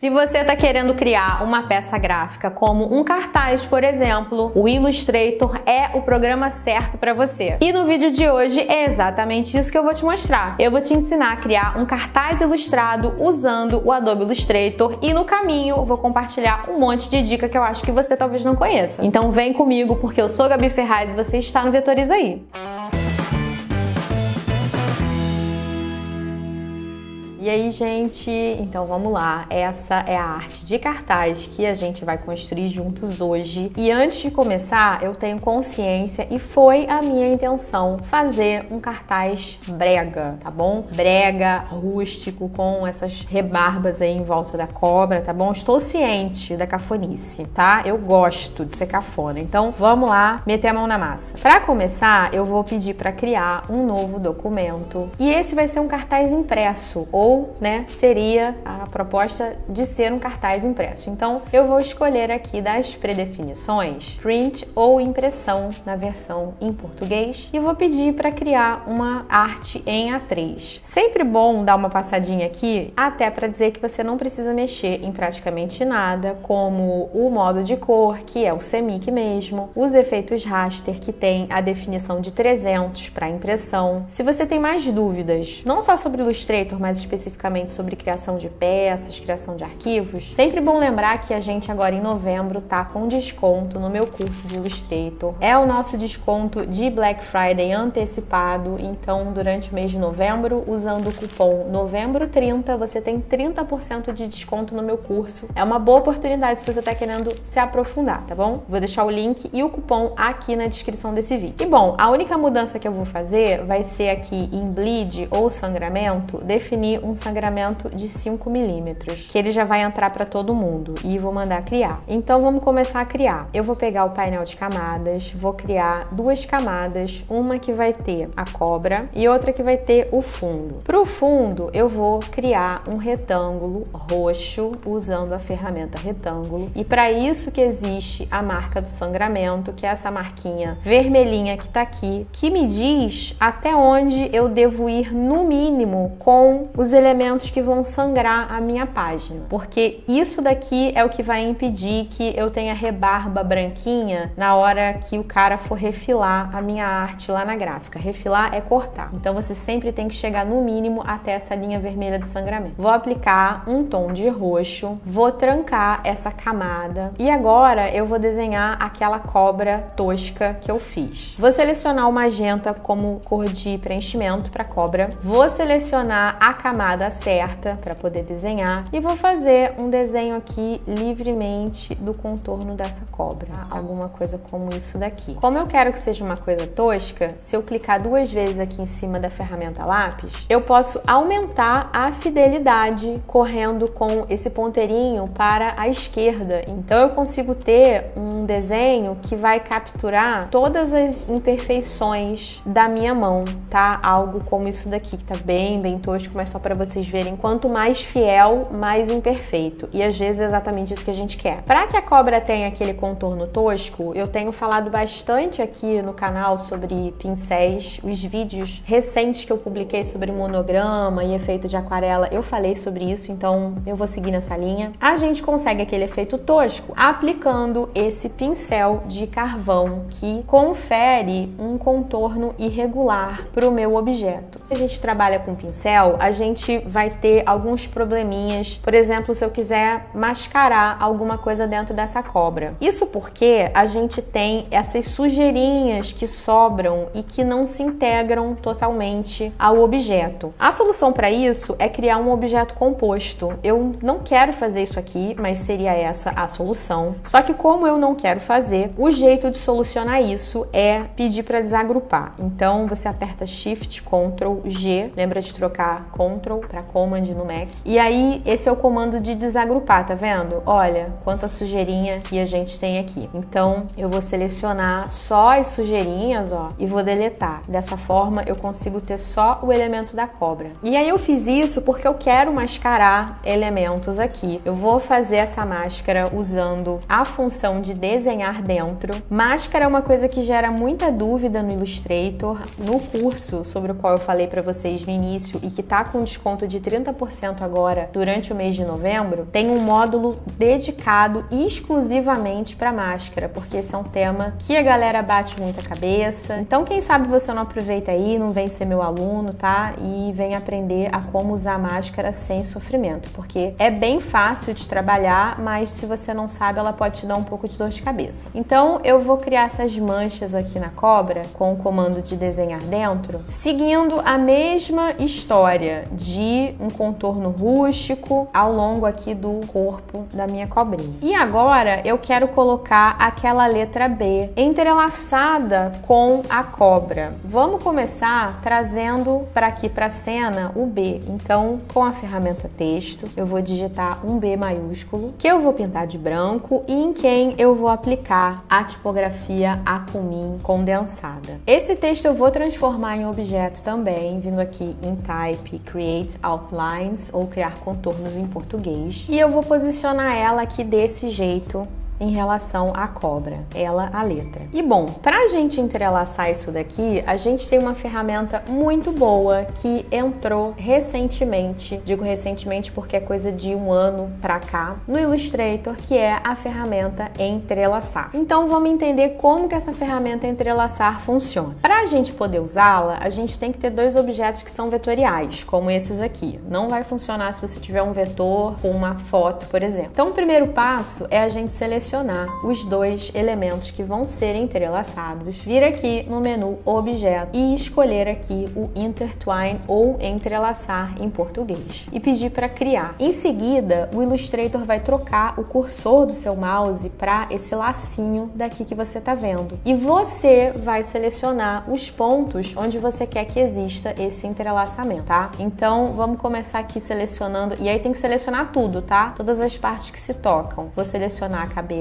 Se você está querendo criar uma peça gráfica como um cartaz, por exemplo, o Illustrator é o programa certo para você. E no vídeo de hoje é exatamente isso que eu vou te mostrar. Eu vou te ensinar a criar um cartaz ilustrado usando o Adobe Illustrator e no caminho eu vou compartilhar um monte de dica que eu acho que você talvez não conheça. Então vem comigo porque eu sou Gabi Ferraz e você está no Vetoriza aí. E aí, gente, então vamos lá. Essa é a arte de cartaz que a gente vai construir juntos hoje. E antes de começar, eu tenho consciência e foi a minha intenção fazer um cartaz brega, tá bom? Brega, rústico, com essas rebarbas aí em volta da cobra, tá bom? Estou ciente da cafonice, tá? Eu gosto de ser cafona. Então, vamos lá, meter a mão na massa. Para começar, eu vou pedir para criar um novo documento. E esse vai ser um cartaz impresso, ou seria a proposta de ser um cartaz impresso. Então, eu vou escolher aqui das predefinições print ou impressão na versão em português e vou pedir para criar uma arte em A3. Sempre bom dar uma passadinha aqui, até para dizer que você não precisa mexer em praticamente nada, como o modo de cor, que é o CMYK mesmo, os efeitos raster, que tem a definição de 300 para impressão. Se você tem mais dúvidas, não só sobre o Illustrator, mas especificamente sobre criação de peças, criação de arquivos, sempre bom lembrar que a gente agora em novembro tá com desconto no meu curso de Illustrator. É o nosso desconto de Black Friday antecipado, então durante o mês de novembro, usando o cupom novembro30, você tem 30% de desconto no meu curso. É uma boa oportunidade se você tá querendo se aprofundar, tá bom? Vou deixar o link e o cupom aqui na descrição desse vídeo. E bom, a única mudança que eu vou fazer vai ser aqui em bleed ou sangramento, definir um sangramento de 5 milímetros, que ele já vai entrar para todo mundo e vou mandar criar. Então vamos começar a criar. Eu vou pegar o painel de camadas, vou criar duas camadas, uma que vai ter a cobra e outra que vai ter o fundo. Para o fundo eu vou criar um retângulo roxo usando a ferramenta retângulo e para isso que existe a marca do sangramento, que é essa marquinha vermelhinha que tá aqui, que me diz até onde eu devo ir no mínimo com os elementos que vão sangrar a minha página, porque isso daqui é o que vai impedir que eu tenha rebarba branquinha na hora que o cara for refilar a minha arte lá na gráfica. Refilar é cortar, então você sempre tem que chegar no mínimo até essa linha vermelha de sangramento. Vou aplicar um tom de roxo, vou trancar essa camada e agora eu vou desenhar aquela cobra tosca que eu fiz. Vou selecionar o magenta como cor de preenchimento para cobra, vou selecionar a camada certa para poder desenhar e vou fazer um desenho aqui livremente do contorno dessa cobra, alguma coisa como isso daqui. Como eu quero que seja uma coisa tosca, se eu clicar duas vezes aqui em cima da ferramenta lápis, eu posso aumentar a fidelidade correndo com esse ponteirinho para a esquerda. Então eu consigo ter um desenho que vai capturar todas as imperfeições da minha mão, tá? Algo como isso daqui, que tá bem tosco, mas só para vocês verem, quanto mais fiel, mais imperfeito. E às vezes é exatamente isso que a gente quer. Para que a cobra tenha aquele contorno tosco, eu tenho falado bastante aqui no canal sobre pincéis. Os vídeos recentes que eu publiquei sobre monograma e efeito de aquarela, eu falei sobre isso, então eu vou seguir nessa linha. A gente consegue aquele efeito tosco aplicando esse pincel de carvão que confere um contorno irregular para o meu objeto. Se a gente trabalha com pincel, a gente vai ter alguns probleminhas, por exemplo, se eu quiser mascarar alguma coisa dentro dessa cobra. Isso porque a gente tem essas sujeirinhas que sobram e que não se integram totalmente ao objeto. A solução para isso é criar um objeto composto. Eu não quero fazer isso aqui, mas seria essa a solução. Só que como eu não quero fazer, o jeito de solucionar isso é pedir para desagrupar. Então você aperta Shift, Ctrl, G, lembra de trocar Ctrl para Command no Mac. E aí esse é o comando de desagrupar, tá vendo? Olha quanta sujeirinha que a gente tem aqui. Então eu vou selecionar só as sujeirinhas, ó, e vou deletar. Dessa forma eu consigo ter só o elemento da cobra. E aí eu fiz isso porque eu quero mascarar elementos aqui. Eu vou fazer essa máscara usando a função de desenhar dentro. Máscara é uma coisa que gera muita dúvida no Illustrator. No curso sobre o qual eu falei para vocês no início e que tá com desconto desconto de 30% agora durante o mês de novembro, tem um módulo dedicado exclusivamente para máscara, porque esse é um tema que a galera bate muita cabeça. Então, quem sabe você não aproveita aí, não vem ser meu aluno, tá? E vem aprender a como usar máscara sem sofrimento, porque é bem fácil de trabalhar, mas se você não sabe, ela pode te dar um pouco de dor de cabeça. Então, eu vou criar essas manchas aqui na cobra com o comando de desenhar dentro, seguindo a mesma história de um contorno rústico ao longo aqui do corpo da minha cobrinha. E agora eu quero colocar aquela letra B entrelaçada com a cobra. Vamos começar trazendo para aqui para a cena o B. Então, com a ferramenta texto, eu vou digitar um B maiúsculo, que eu vou pintar de branco e em quem eu vou aplicar a tipografia Acumin condensada. Esse texto eu vou transformar em objeto também, vindo aqui em Type, Create Outlines ou criar contornos em português. E eu vou posicionar ela aqui desse jeito em relação à cobra, ela a letra. E bom, pra gente entrelaçar isso daqui, a gente tem uma ferramenta muito boa que entrou recentemente, digo recentemente porque é coisa de um ano pra cá, no Illustrator, que é a ferramenta entrelaçar. Então vamos entender como que essa ferramenta entrelaçar funciona. Pra gente poder usá-la, a gente tem que ter dois objetos que são vetoriais, como esses aqui. Não vai funcionar se você tiver um vetor com uma foto, por exemplo. Então o primeiro passo é a gente selecionar os dois elementos que vão ser entrelaçados, vir aqui no menu Objeto e escolher aqui o Intertwine ou entrelaçar em português e pedir para criar. Em seguida, o Illustrator vai trocar o cursor do seu mouse para esse lacinho daqui que você está vendo e você vai selecionar os pontos onde você quer que exista esse entrelaçamento, tá? Então, vamos começar aqui selecionando, e aí tem que selecionar tudo, tá? Todas as partes que se tocam. Vou selecionar a cabeça,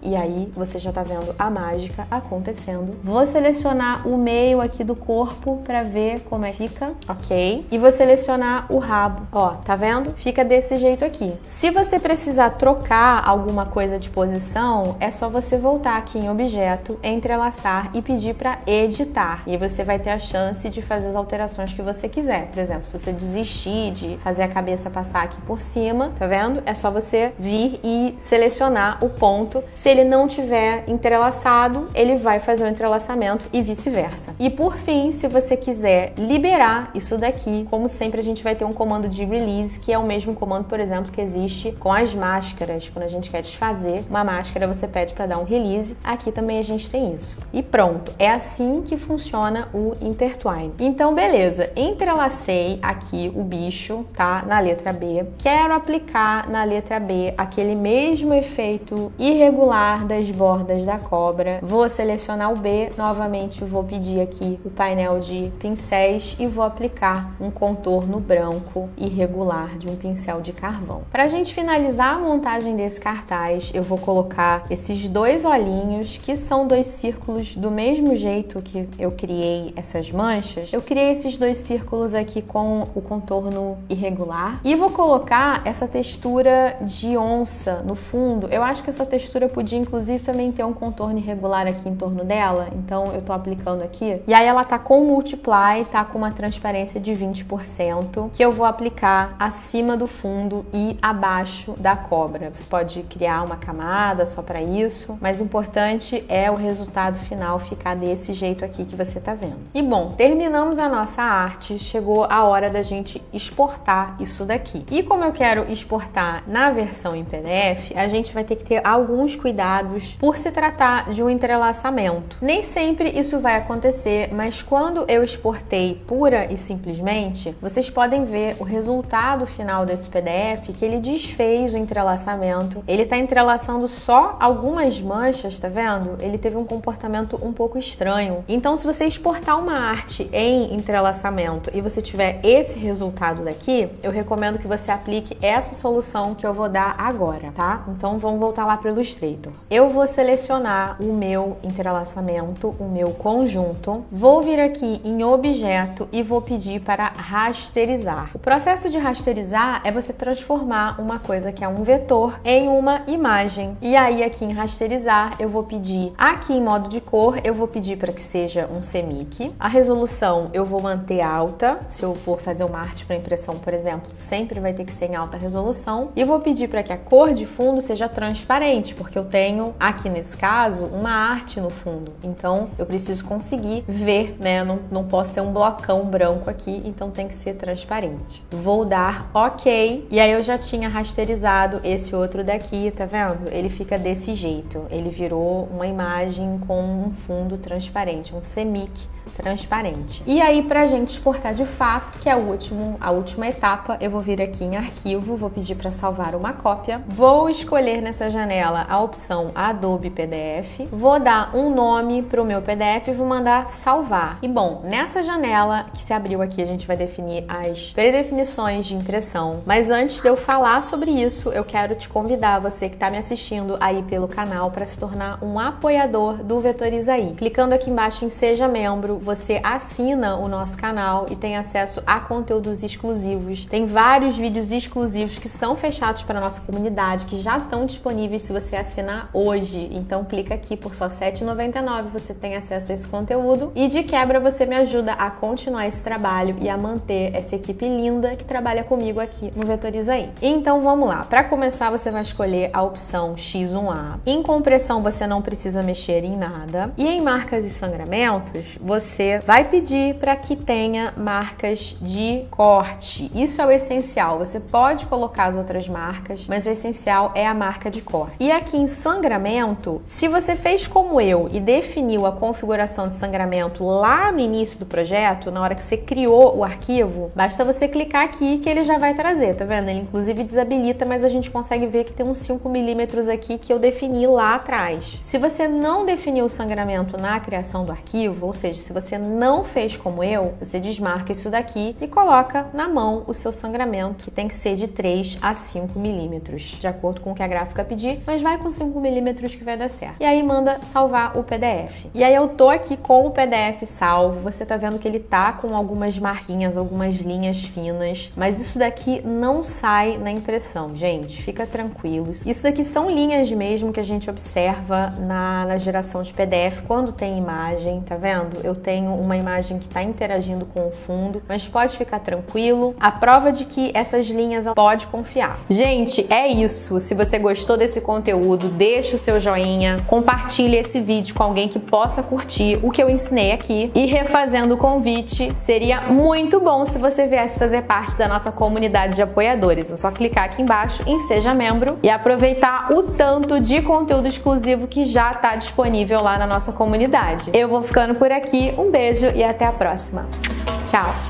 e aí você já tá vendo a mágica acontecendo. Vou selecionar o meio aqui do corpo para ver como é que fica, ok? E vou selecionar o rabo, ó, tá vendo? Fica desse jeito aqui. Se você precisar trocar alguma coisa de posição, é só você voltar aqui em Objeto, Entrelaçar e pedir para editar. E você vai ter a chance de fazer as alterações que você quiser. Por exemplo, se você desistir de fazer a cabeça passar aqui por cima, tá vendo? É só você vir e selecionar o ponto. Se ele não tiver entrelaçado, ele vai fazer o entrelaçamento e vice-versa. E por fim, se você quiser liberar isso daqui, como sempre a gente vai ter um comando de release, que é o mesmo comando, por exemplo, que existe com as máscaras. Quando a gente quer desfazer uma máscara, você pede para dar um release. Aqui também a gente tem isso. E pronto, é assim que funciona o Intertwine. Então, beleza, entrelacei aqui o bicho, tá? Na letra B. Quero aplicar na letra B aquele mesmo efeito irregular das bordas da cobra. Vou selecionar o B, novamente vou pedir aqui o painel de pincéis e vou aplicar um contorno branco irregular de um pincel de carvão. Para a gente finalizar a montagem desse cartaz, eu vou colocar esses dois olhinhos, que são dois círculos do mesmo jeito que eu criei essas manchas. Eu criei esses dois círculos aqui com o contorno irregular e vou colocar essa textura de onça no fundo. Eu acho que essa textura podia inclusive também ter um contorno irregular aqui em torno dela, então eu tô aplicando aqui. E aí ela tá com Multiply, tá com uma transparência de 20%, que eu vou aplicar acima do fundo e abaixo da cobra. Você pode criar uma camada só para isso, mas o importante é o resultado final ficar desse jeito aqui que você tá vendo. E bom, terminamos a nossa arte, chegou a hora da gente exportar isso daqui. E como eu quero exportar na versão em PDF, a gente vai ter que ter alguns cuidados por se tratar de um entrelaçamento. Nem sempre isso vai acontecer, mas quando eu exportei pura e simplesmente, vocês podem ver o resultado final desse PDF, que ele desfez o entrelaçamento. Ele tá entrelaçando só algumas manchas, tá vendo? Ele teve um comportamento um pouco estranho. Então, se você exportar uma arte em entrelaçamento e você tiver esse resultado daqui, eu recomendo que você aplique essa solução que eu vou dar agora, tá? Então, vamos voltar lá para próprio Illustrator. Eu vou selecionar o meu entrelaçamento, o meu conjunto, vou vir aqui em objeto e vou pedir para rasterizar. O processo de rasterizar é você transformar uma coisa que é um vetor em uma imagem. E aí aqui em rasterizar eu vou pedir, aqui em modo de cor, eu vou pedir para que seja um CMYK. A resolução eu vou manter alta, se eu for fazer uma arte para impressão, por exemplo, sempre vai ter que ser em alta resolução. E vou pedir para que a cor de fundo seja transparente, porque eu tenho, aqui nesse caso, uma arte no fundo. Então, eu preciso conseguir ver, né? Eu não posso ter um blocão branco aqui, então tem que ser transparente. Vou dar OK. E aí eu já tinha rasterizado esse outro daqui, tá vendo? Ele fica desse jeito. Ele virou uma imagem com um fundo transparente, um CMYK transparente. E aí, pra gente exportar de fato, que é a última etapa, eu vou vir aqui em arquivo, vou pedir para salvar uma cópia, vou escolher nessa janela a opção Adobe PDF, vou dar um nome para o meu PDF e vou mandar salvar. E bom, nessa janela que se abriu aqui, a gente vai definir as predefinições de impressão, mas antes de eu falar sobre isso, eu quero te convidar, você que está me assistindo aí pelo canal, para se tornar um apoiador do Vetorizaí. Clicando aqui embaixo em Seja Membro, você assina o nosso canal e tem acesso a conteúdos exclusivos. Tem vários vídeos exclusivos que são fechados para a nossa comunidade, que já estão disponíveis se você assinar hoje. Então clica aqui, por só R$ 7,99 você tem acesso a esse conteúdo e de quebra você me ajuda a continuar esse trabalho e a manter essa equipe linda que trabalha comigo aqui no Vetorizaí. Então vamos lá. Para começar, você vai escolher a opção X1A. Em compressão você não precisa mexer em nada. E em marcas e sangramentos, você vai pedir para que tenha marcas de corte. Isso é o essencial. Você pode colocar as outras marcas, mas o essencial é a marca de corte. E aqui em sangramento, se você fez como eu e definiu a configuração de sangramento lá no início do projeto, na hora que você criou o arquivo, basta você clicar aqui que ele já vai trazer, tá vendo? Ele inclusive desabilita, mas a gente consegue ver que tem uns 5 milímetros aqui que eu defini lá atrás. Se você não definiu o sangramento na criação do arquivo, ou seja, se você não fez como eu, você desmarca isso daqui e coloca na mão o seu sangramento, que tem que ser de 3 a 5 milímetros, de acordo com o que a gráfica pedir, mas vai com 5 milímetros que vai dar certo. E aí manda salvar o PDF. E aí eu tô aqui com o PDF salvo, você tá vendo que ele tá com algumas marquinhas, algumas linhas finas, mas isso daqui não sai na impressão, gente, fica tranquilos. Isso daqui são linhas mesmo que a gente observa na geração de PDF quando tem imagem, tá vendo? Eu tenho uma imagem que está interagindo com o fundo, mas pode ficar tranquilo. A prova de que essas linhas pode confiar. Gente, é isso. Se você gostou desse conteúdo, deixa o seu joinha, compartilhe esse vídeo com alguém que possa curtir o que eu ensinei aqui. E refazendo o convite, seria muito bom se você viesse fazer parte da nossa comunidade de apoiadores. É só clicar aqui embaixo em Seja Membro e aproveitar o tanto de conteúdo exclusivo que já está disponível lá na nossa comunidade. Eu vou ficando por aqui. Um beijo e até a próxima. Tchau!